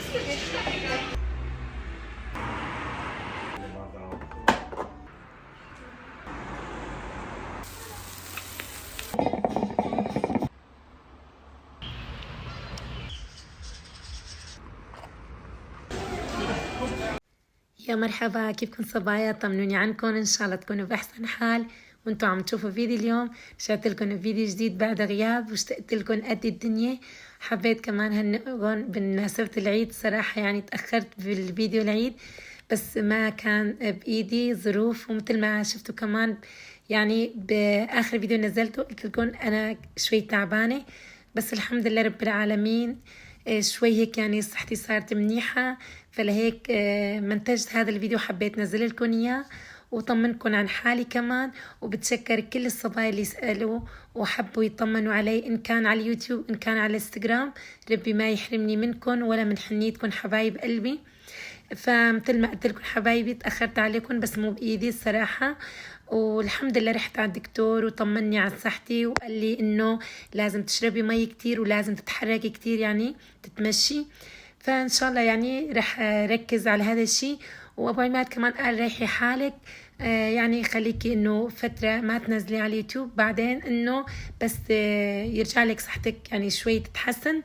يا مرحبا، كيفكم صبايا؟ طمنوني عنكم، ان شاء الله تكونوا باحسن حال وانتم عم تشوفوا فيديو اليوم. رجعت لكم فيديو جديد بعد غياب واشتقت لكم قد الدنيا. حبيت كمان هنئكم بمناسبة العيد. صراحة يعني تأخرت بالفيديو العيد بس ما كان بإيدي ظروف، ومثل ما شفتوا كمان يعني بآخر فيديو نزلته قلت لكم أنا شوي تعبانة، بس الحمد لله رب العالمين شوي هيك يعني صحتي صارت منيحة. فلهيك منتجت هذا الفيديو، حبيت نزل لكم اياه وطمنكم عن حالي كمان. وبتشكر كل الصبايا اللي سألوا وحبوا يطمنوا علي، إن كان على اليوتيوب إن كان على الانستغرام. ربي ما يحرمني منكم ولا من حنيتكم حبايب قلبي. فمثل ما قلت لكم حبايبي تأخرت عليكم بس مو بإيدي الصراحة. والحمد لله رحت على الدكتور وطمني على صحتي وقال لي إنه لازم تشربي مي كتير ولازم تتحركي كتير، يعني تتمشي. فإن شاء الله يعني رح ركز على هذا الشيء. وأبو عماد كمان قال ريحي حالك، يعني خليكي إنه فترة ما تنزلي على اليوتيوب، بعدين إنه بس يرجع لك صحتك يعني شوي تتحسن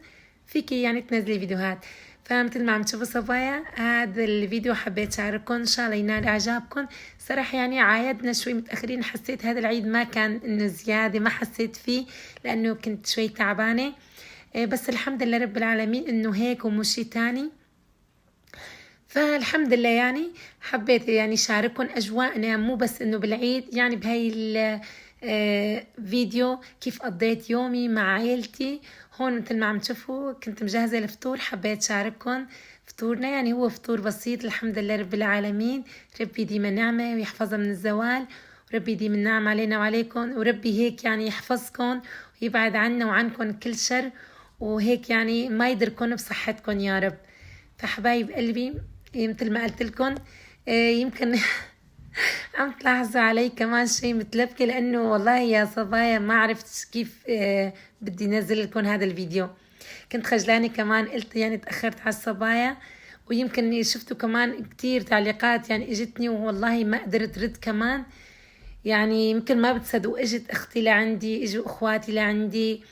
فيكي يعني تنزلي فيديوهات. فمثل ما عم تشوفوا صبايا هذا الفيديو حبيت شارككم، ان شاء الله ينال اعجابكم. صراحة يعني عايدنا شوي متأخرين، حسيت هذا العيد ما كان انه زيادة، ما حسيت فيه لانه كنت شوي تعبانة. بس الحمد لله رب العالمين انه هيك ومش شي تاني. فالحمد لله يعني حبيت يعني شارككم اجواءنا، مو بس انه بالعيد، يعني بهاي فيديو كيف قضيت يومي مع عائلتي. هون مثل ما عم تشوفوا كنت مجهزة الفطور، حبيت شارككم فطورنا. يعني هو فطور بسيط الحمد لله رب العالمين. ربي يديم النعمة ويحفظها من الزوال، وربي يديم النعم علينا وعليكم، وربي هيك يعني يحفظكم ويبعد عنا وعنكم كل شر، وهيك يعني ما يضركم بصحتكم يا رب. فحبايب قلبي مثل ما قلت لكم يمكن عم تلاحظوا علي كمان شيء متلبكة، لأنه والله يا صبايا ما عرفت كيف بدي نزل لكم هذا الفيديو. كنت خجلانة كمان، قلت يعني تأخرت على الصبايا. ويمكن شفتوا كمان كتير تعليقات يعني اجتني والله ما قدرت رد كمان. يعني يمكن ما بتصدقوا اجت اختي لعندي، اجوا اخواتي لعندي.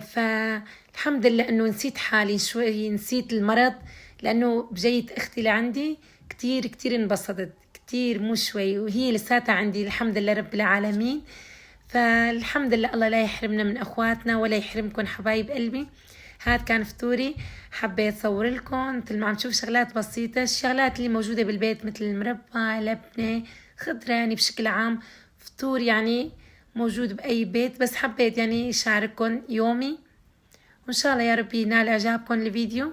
فالحمد لله انه نسيت حالي شوي، نسيت المرض، لانه بجيت اختي لعندي كتير كتير انبسطت كتير مو شوي، وهي لساتها عندي الحمد لله رب العالمين. فالحمد لله الله لا يحرمنا من اخواتنا ولا يحرمكم حبايب قلبي. هاد كان فطوري، حبيت اصور لكم مثل ما عم تشوف شغلات بسيطة، الشغلات اللي موجودة بالبيت مثل المربى، لبنة، خضرة، يعني بشكل عام فطور يعني موجود بأي بيت. بس حبيت يعني شارككم يومي، وإن شاء الله يا ربي ينال إعجابكم الفيديو.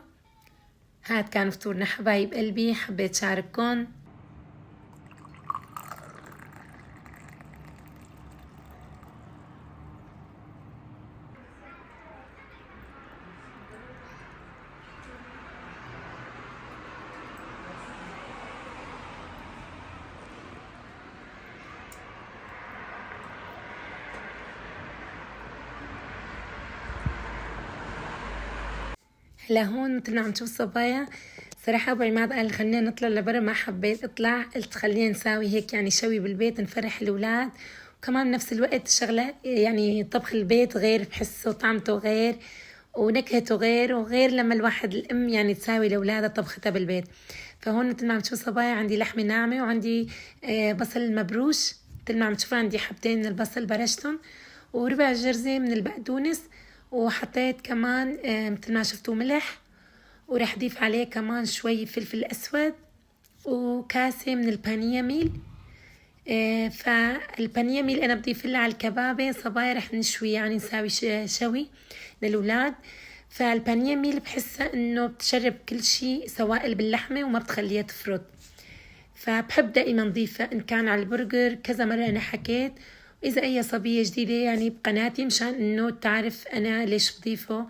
هاد كان فطورنا حبايب قلبي، حبيت شارككم. هلا هون مثل ما عم تشوف صبايا، صراحة أبو عماد قال خلينا نطلع لبرا، ما حبيت أطلع، قلت خلينا نساوي هيك يعني شوي بالبيت نفرح الأولاد. وكمان بنفس الوقت شغلة يعني طبخ البيت غير، بحسه طعمته غير ونكهته غير، وغير لما الواحد الأم يعني تساوي لأولادها طبختها بالبيت. فهون مثل ما عم تشوف صبايا عندي لحمة ناعمة وعندي بصل مبروش، مثل ما عم تشوفوا عندي حبتين من البصل برشتهم، وربع جرزة من البقدونس، وحطيت كمان مثل ما شفتوا ملح، ورح اضيف عليه كمان شوي فلفل اسود، وكاسة من البانيه ميل. فالبانيه ميل انا بضيف لها على الكبابة صبايا، رح نشوي يعني نساوي شوي للولاد. فالبانيه ميل بحسها انه بتشرب كل شي سوائل باللحمة وما بتخليها تفرط، فبحب دائما نضيفها إن كان على البرجر. كذا مرة أنا حكيت، وإذا أي صبية جديدة يعني بقناتي مشان إنه تعرف أنا ليش بضيفه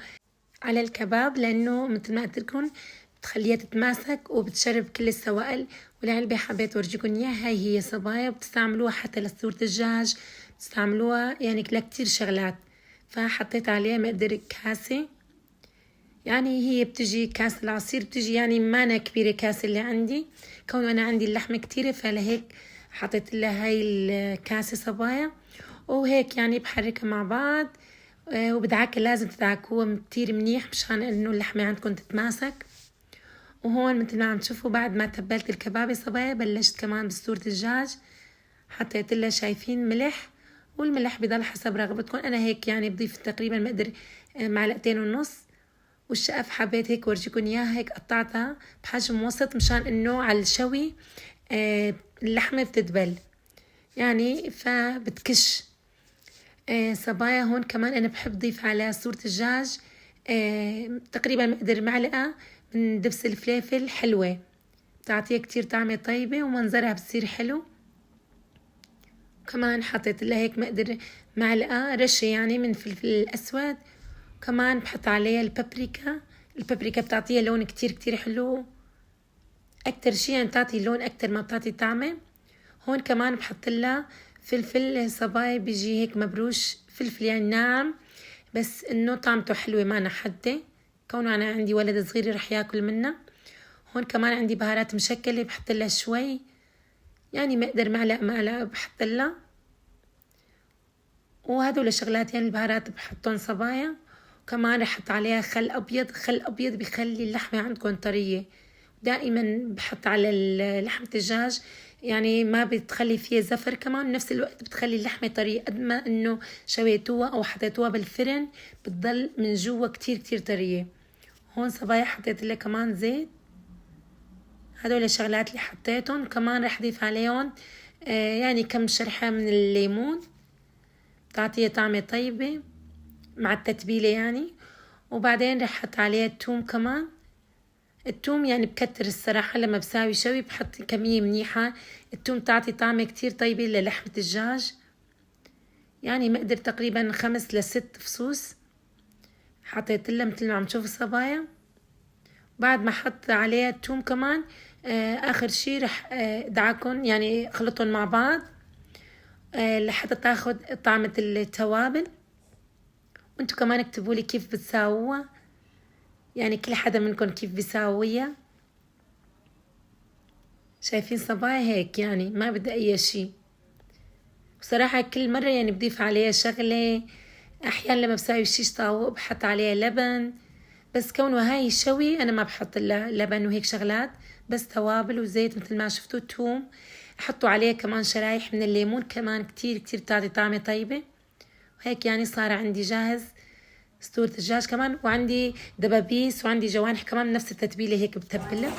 على الكباب، لأنه مثل ما قلت لكم بتخليها تتماسك وبتشرب كل السوائل. والعلبة حبيت أورجيكم إياها، هي صبايا بتستعملوها حتى لصورة الدجاج، بتستعملوها يعني لكتير شغلات. فحطيت عليها مقدار كاسة يعني هي بتجي كاس العصير بتجي يعني مانا كبيرة كاس اللي عندي، كون أنا عندي اللحمة كتيرة فلهيك حطيت لها هاي الكاسة صبايا، وهيك يعني بحركها مع بعض. وبدعك لازم تدعكوها كتير منيح مشان إنه اللحمة عندكم تتماسك. وهون مثل ما عم تشوفوا بعد ما تبلت الكبابة صبايا بلشت كمان بصورة الدجاج، حطيت لها شايفين ملح، والملح بضل حسب رغبتكم. أنا هيك يعني بضيف تقريبا مقدر 2.5 معلقة، والشقف حبيت هيك ورجيكم اياها هيك قطعتها بحجم وسط مشان انه على الشوي اللحمة بتدبل يعني فبتكش. صبايا هون كمان انا بحب ضيف على صورة الدجاج تقريبا مقدر معلقة من دبس الفليفل حلوة، بتعطيها كتير طعمة طيبة ومنظرها بصير حلو. كمان حطيت لها هيك مقدر معلقة رشة يعني من فلفل الأسود، كمان بحط عليها البابريكا بتعطيها لون كتير كتير حلو، أكتر شي يعني بتعطي لون أكتر ما بتعطي طعمة. هون كمان بحط لها فلفل صباي بيجي هيك مبروش، فلفل يعني ناعم بس إنه طعمته حلوة ما حدة، كونه أنا عندي ولد صغير رح ياكل منها. هون كمان عندي بهارات مشكلة بحط لها شوي يعني مقدر معلقة بحط لها، وهدول الشغلات يعني البهارات بحطهم صبايا. وكمان رح احط عليها خل ابيض بيخلي اللحمة عندكم طرية. دائما بحط على لحمة الدجاج يعني ما بتخلي فيها زفر، كمان نفس الوقت بتخلي اللحمة طرية، قد ما انه شويتوها او حطيتوها بالفرن بتضل من جوا كتير كتير طرية. هون صبايا حطيت لها كمان زيت، هدول الشغلات اللي حطيتهم. كمان رح اضيف عليهم يعني كم شرحة من الليمون تعطيها طعمة طيبة مع التتبيلة يعني. وبعدين رح احط عليها الثوم كمان، الثوم يعني بكتر الصراحة لما بساوي شوي بحط كمية منيحة، الثوم تعطي طعمة كتير طيبة للحمة الدجاج، يعني مقدر تقريبا 5 ل6 فصوص حطيت لها مثل ما عم تشوفوا صبايا. بعد ما حط عليها الثوم كمان اخر شي رح دعكن يعني خلطهم مع بعض لحتى تاخد طعمة التوابل. وانتو كمان اكتبوا لي كيف بتساووها، يعني كل حدا منكم كيف بيساويها. شايفين صبايا هيك يعني ما بدي اي شي بصراحة. كل مرة يعني بضيف عليها شغلة، احيانا لما بساوي شيش طاووق بحط عليها لبن، بس كونه هاي الشوي انا ما بحط لبن وهيك شغلات، بس توابل وزيت مثل ما شفتوا توم. حطوا عليه كمان شرايح من الليمون كمان كتير كتير بتعطي طعمة طيبة. وهيك يعني صار عندي جاهز صدور دجاج كمان، وعندي دبابيس وعندي جوانح كمان نفس التتبيلة هيك بتبلها.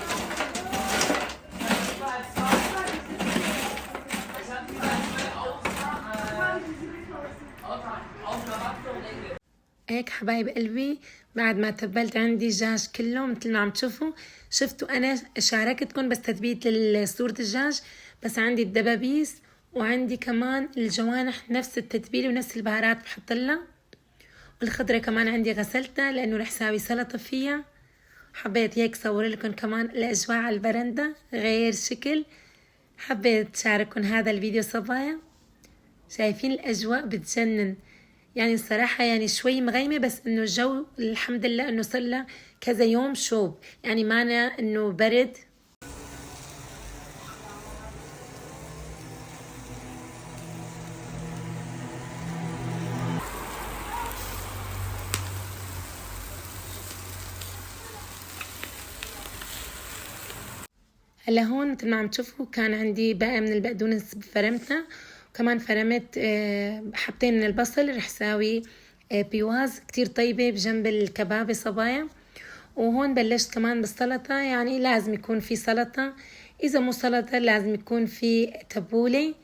هيك حبايب قلبي بعد ما تبلت عندي الدجاج كله مثل ما عم تشوفوا، شفتوا انا شاركتكم بس تتبيلة صدور الدجاج، بس عندي الدبابيس وعندي كمان الجوانح نفس التتبيلة ونفس البهارات بحط لها. والخضرة كمان عندي غسلتها لانه رح ساوي سلطة فيها. حبيت هيك صور لكم كمان الاجواء على البرندة غير شكل، حبيت شارككم هذا الفيديو صبايا. شايفين الاجواء بتجنن يعني الصراحة، يعني شوي مغيمة بس انه الجو الحمد لله انه صار له كذا يوم شوب يعني مانا انه برد. هلا هون مثل ما عم تشوفوا كان عندي باقي من البقدونس فرمتها، وكمان فرمت حبتين من البصل رح ساوي بيواز كتير طيبة بجنب الكبابة صبايا. وهون بلشت كمان بالسلطة، يعني لازم يكون في سلطة، إذا مو سلطة لازم يكون في تبولة،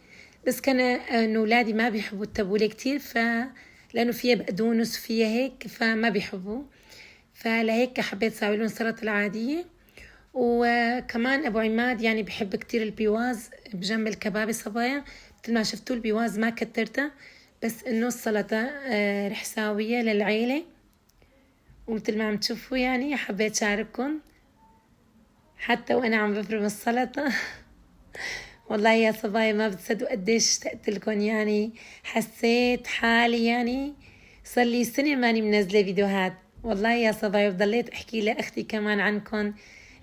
بس كان إنه أولادي ما بيحبوا التبولة كتير لأنه فيها بقدونس فيها هيك فما بيحبوا، فلهيك حبيت ساوي لهم سلطة العادية. وكمان أبو عماد يعني بحب كتير البيواز بجنب الكبابة صبايا، مثل ما شفتوا البيواز ما كترته، بس إنه السلطة رح ساويها للعيلة. ومثل ما عم تشوفوا يعني حبيت شارككم حتى وأنا عم بفرم السلطة. والله يا صبايا ما بتصدقوا قديش اشتقت لكم، يعني حسيت حالي يعني صار لي سنة ماني منزلة فيديوهات، والله يا صبايا ضليت احكي لاختي كمان عنكم،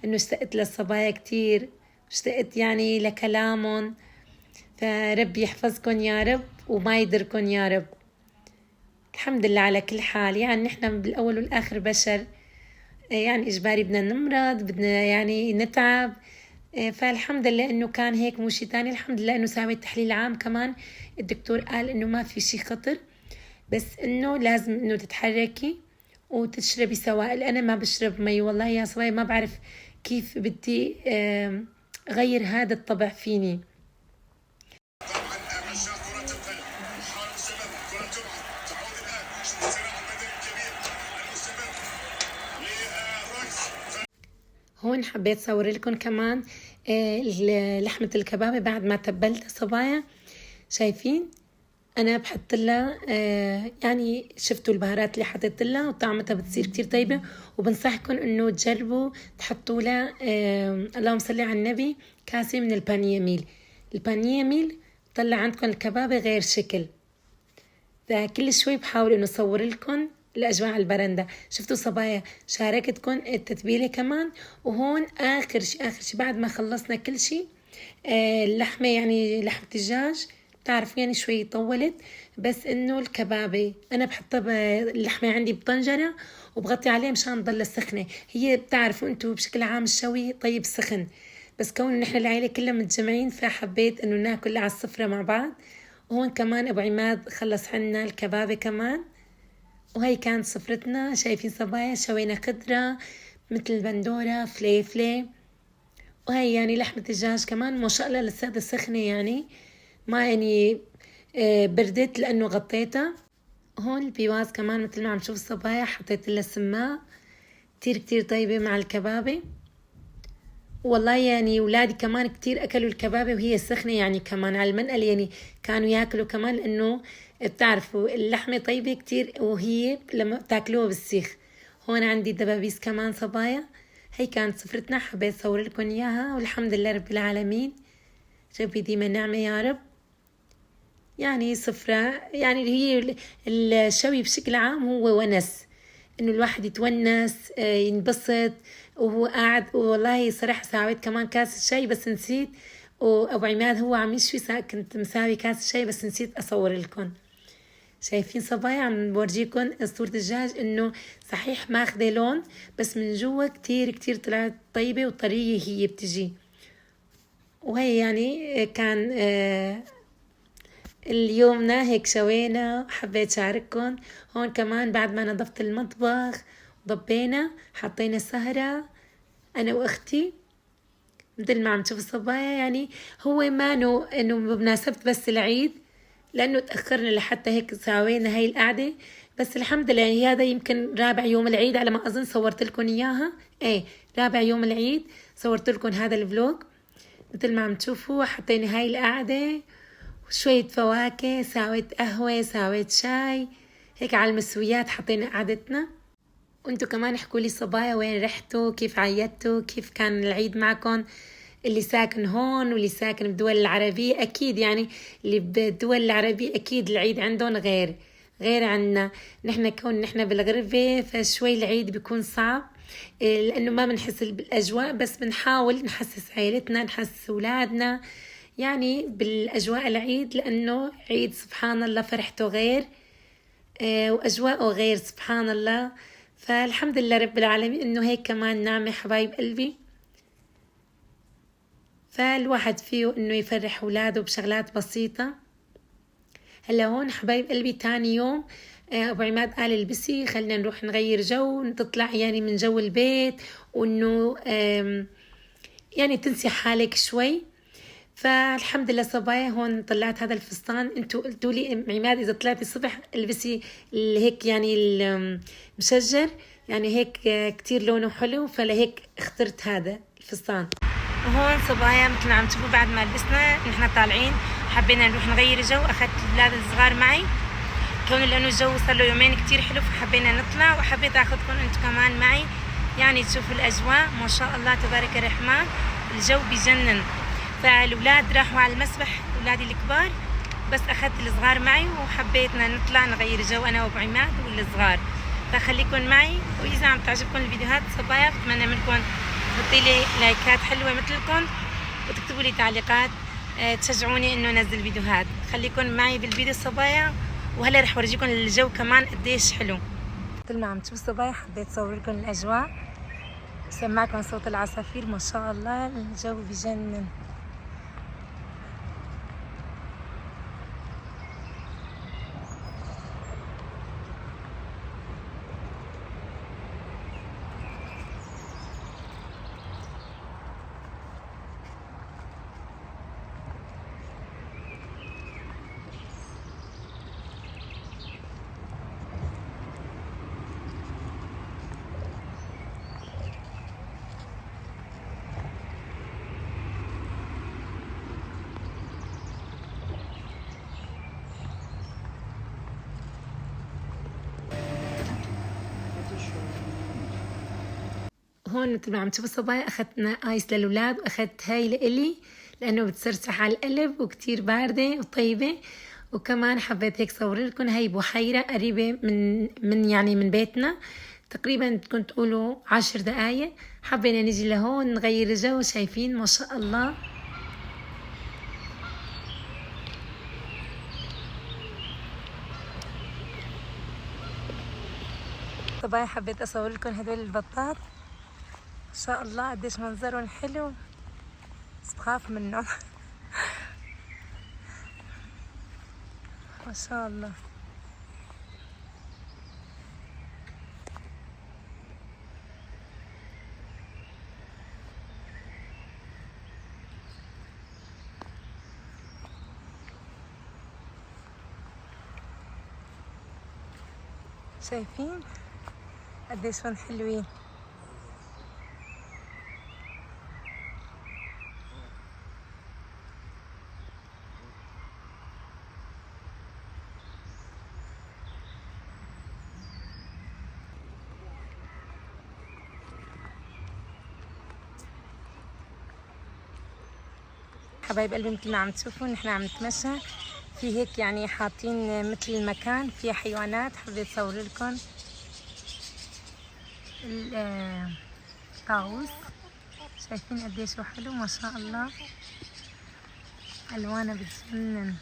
انه اشتقت للصبايا كتير، اشتقت يعني لكلامهم. فربي يحفظكم يا رب وما يضركم يا رب. الحمد لله على كل حال. يعني نحن بالاول والاخر بشر، يعني اجباري بدنا نمرض، بدنا يعني نتعب. فالحمد لله انه كان هيك، مو شي تاني. الحمد لله انه سويت تحليل عام كمان، الدكتور قال انه ما في شي خطر، بس انه لازم انه تتحركي وتشربي سوائل. انا ما بشرب مي والله يا صبايا، ما بعرف كيف بدي غير هذا الطبع فيني. هون حبيت صور لكم كمان لحمة الكبابة بعد ما تبلتها صبايا. شايفين انا بحط لها يعني شفتوا البهارات اللي حطيت لها وطعمتها بتصير كتير طيبة. وبنصحكم انه تجربوا تحطوا لها اللهم صل على النبي كاسة من البانيه ميل. البانيه ميل طلع عندكم الكبابة غير شكل. فكل شوي بحاول انه اصور لكم الاجواء على البرندة. شفتوا صبايا شاركتكم التتبيلة كمان. وهون اخر شي بعد ما خلصنا كل شي اللحمة، يعني لحمة الدجاج بتعرفوا يعني شوي طولت، بس انه الكبابة انا بحطها اللحمة عندي بطنجرة وبغطي عليها مشان تضل سخنة. هي بتعرفوا انتوا بشكل عام الشوي طيب سخن، بس كون نحن العائلة كلها متجمعين فحبيت انه ناكل على السفرة مع بعض. وهون كمان ابو عماد خلص عنا الكبابة كمان. وهي كانت سفرتنا. شايفين صبايا شوينا خضرة مثل البندورة فليفلة. وهي يعني لحمة الدجاج كمان ما شاء الله لساتها سخنة، يعني ما يعني بردت لأنه غطيتها. هون البيواز كمان مثل ما عم تشوف الصبايا حطيت لها سماء كتير كتير طيبة مع الكبابة. والله يعني ولادي كمان كتير أكلوا الكبابة وهي سخنة، يعني كمان على المنقل يعني كانوا ياكلوا كمان، لأنه بتعرفوا اللحمة طيبة كتير وهي لما تاكلوها بالسيخ. هون عندي دبابيس كمان صبايا. هي كانت سفرتنا، حبيت صور لكم إياها والحمد لله رب العالمين. ربي ديما نعمة يا رب. يعني سفرة يعني هي الشوي بشكل عام هو ونس، انه الواحد يتونس ينبسط وهو قاعد. والله صراحة ساويت كمان كاس شاي بس نسيت، وابو عماد هو عم يشوي كنت مساوي كاس شاي بس نسيت اصور لكم. شايفين صبايا عم بورجيكم صورة الدجاج انه صحيح ماخذه لون بس من جوا كتير كتير طلعت طيبة وطرية هي بتجي. وهي يعني كان اليومنا هيك شوينا. حبيت شارككم. هون كمان بعد ما نظفت المطبخ ضبينا حطينا سهرة أنا وأختي مثل ما عم تشوف الصبايا. يعني هو ما إنه بمناسبة بس العيد، لأنه تأخرنا لحتى هيك ساوينا هاي القعدة. بس الحمد لله يعني هذا يمكن رابع يوم العيد على ما أظن صورت لكم إياها. رابع يوم العيد صورت لكم هذا الفلوج. مثل ما عم تشوفوا حطينا هاي القعدة شوية فواكه، ساويت قهوة، ساويت شاي، هيك على المسويات حطينا قعدتنا. وانتو كمان احكوا لي صبايا وين رحتوا، كيف عيدتوا، كيف كان العيد معكم. اللي ساكن هون واللي ساكن بالدول العربية أكيد، يعني اللي بالدول العربية أكيد العيد عندهم غير عنا. نحن كون نحن بالغربة فشوي العيد بيكون صعب، لأنه ما بنحس بالأجواء، بس بنحاول نحسس عائلتنا نحسس أولادنا يعني بالأجواء العيد، لأنه عيد سبحان الله فرحته غير وأجواءه غير سبحان الله. فالحمد لله رب العالمين إنه هيك كمان نعمة حبايب قلبي. فالواحد فيه إنه يفرح أولاده بشغلات بسيطة. هلا هون حبايب قلبي تاني يوم أبو عماد قال البسي خلينا نروح نغير جو، نطلع يعني من جو البيت، وإنه يعني تنسي حالك شوي. فالحمد لله صبايا هون طلعت هذا الفستان. انتوا قلتوا لي عماد اذا طلعتي الصبح البسي هيك يعني المشجر، يعني هيك كتير لونه حلو، فلهيك اخترت هذا الفستان. وهون صبايا مثل ما عم تشوفوا بعد ما لبسنا نحن طالعين حبينا نروح نغير جو. اخذت الاولاد الصغار معي كون لانه الجو صار له يومين كتير حلو، فحبينا نطلع وحبيت اخذكم انتوا كمان معي يعني تشوفوا الاجواء. ما شاء الله تبارك الرحمن الجو بيجنن. فالولاد راحوا على المسبح اولادي الكبار، بس اخذت الصغار معي وحبيتنا نطلع نغير جو انا وابو عماد والصغار. فخليكن معي، واذا عم تعجبكم الفيديوهات صبايا بتمنى منكم تحطوا لي لايكات حلوه مثلكم وتكتبوا لي تعليقات تشجعوني انه انزل فيديوهات. خليكن معي بالفيديو صبايا، وهلا رح اورجيكم الجو كمان قديش حلو. مثل ما عم تشوفوا صبايا حبيت اصور لكم الاجواء، سمعكم صوت العصافير، ما شاء الله الجو بجنن. هون مثل ما عم تشوفوا صبايا اخذنا ايس للاولاد، واخذت هاي لإلي لانه بتسرسح على القلب وكتير بارده وطيبه. وكمان حبيت هيك صور لكم هاي بحيره قريبه من بيتنا، تقريبا بدكم تقولوا 10 دقايق. حبينا نيجي لهون نغير الجو، شايفين ما شاء الله. صبايا حبيت اصور لكم هدول البطات، ما شاء الله قديش منظرهم حلو، بس بخاف منهم. ما شاء الله. شايفين قديش هون حلوين. حبايب قلبي مثل ما عم تشوفوا نحن عم نتمشى في هيك يعني حاطين مثل مكان فيه حيوانات. حبيت اصور لكم الطاووس، شايفين قديش هو حلو ما شاء الله، الوانه بتجنن.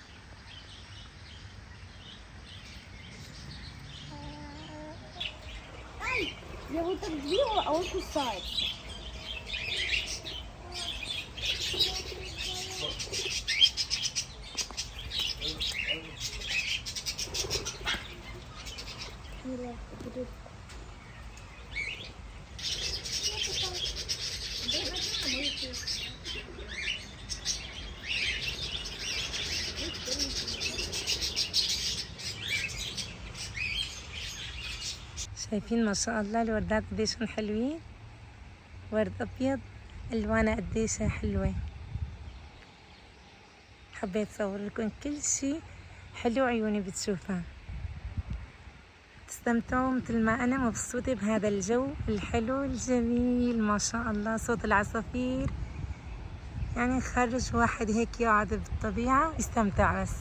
Я вот так сделала, а он кусается. شايفين ما شاء الله الوردات قديش حلوين، ورد ابيض الوانه قديش حلوه. حبيت اصور لكم كل شيء حلو عيوني بتشوفها. تستمتعوا مثل ما انا مبسوطه بهذا الجو الحلو الجميل ما شاء الله. صوت العصافير يعني خرج واحد هيك يقعد بالطبيعه يستمتع بس.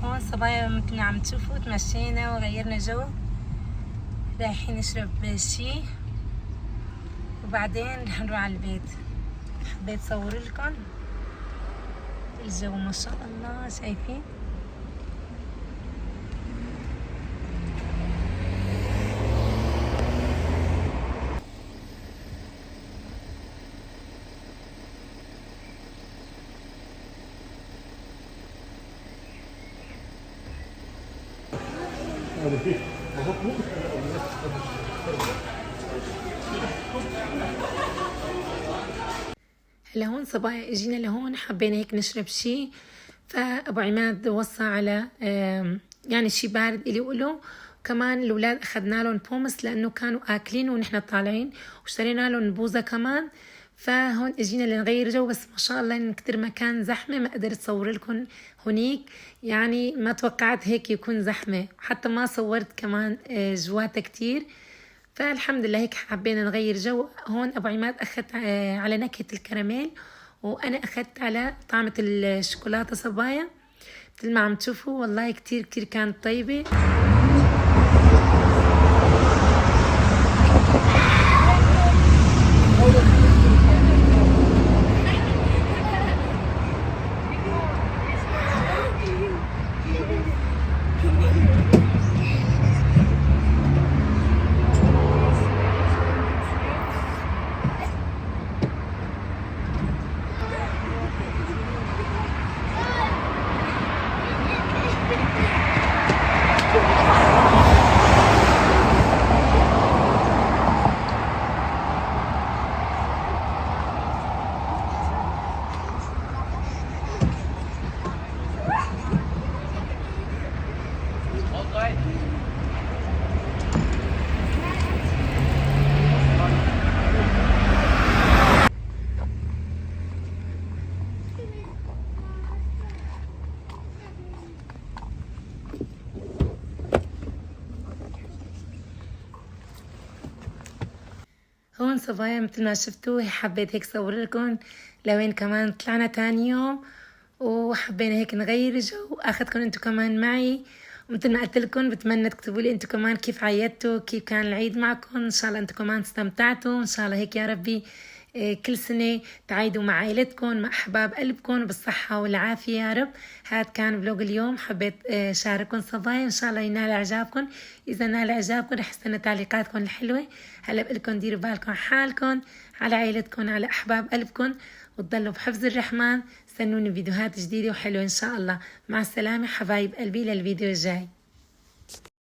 هون صبايا مثل ما عم تشوفوا تمشينا وغيرنا جو، رايحين نشرب شي وبعدين رح نروح على البيت. حبيت صور لكم الجو ما شاء الله، شايفين لهون صبايا اجينا لهون حبينا هيك نشرب شي، فابو عماد وصى على يعني شي بارد الي وله. كمان الاولاد اخذنا لهم بومس لانه كانوا اكلين ونحن طالعين، واشترينا لهم بوزه كمان. فهون اجينا لنغير جو، بس ما شاء الله إن كتير مكان زحمة، ما قدرت صور لكم هونيك، يعني ما توقعت هيك يكون زحمة، حتى ما صورت كمان جواتا كتير. فالحمد لله هيك حبينا نغير جو. هون أبو عماد أخذت على نكهة الكراميل، وأنا أخذت على طعمة الشوكولاتة صبايا. مثل ما عم تشوفوا والله كتير كتير كانت طيبة. هون صبايا مثل ما شفتوا حبيت هيك صور لكم لوين كمان طلعنا تاني يوم، وحبينا هيك نغير جو، اخذكم انتو كمان معي. ومثل ما قلت لكم بتمنى تكتبوا لي انتو كمان كيف عيدتوا، كيف كان العيد معكم. ان شاء الله انتو كمان استمتعتوا، ان شاء الله هيك يا ربي كل سنة تعيدوا مع عائلتكم مع أحباب قلبكم بالصحة والعافية يا رب. هاد كان فلوق اليوم، حبيت شارككم صبايا، إن شاء الله ينال إعجابكم. إذا نال إعجابكم رح استنى تعليقاتكم الحلوة. هلا بقلكم ديروا بالكم حالكم، على عائلتكم، على أحباب قلبكم، وتضلوا بحفظ الرحمن. استنوني فيديوهات جديدة وحلوة إن شاء الله. مع السلامة حبايب قلبي، للفيديو الجاي.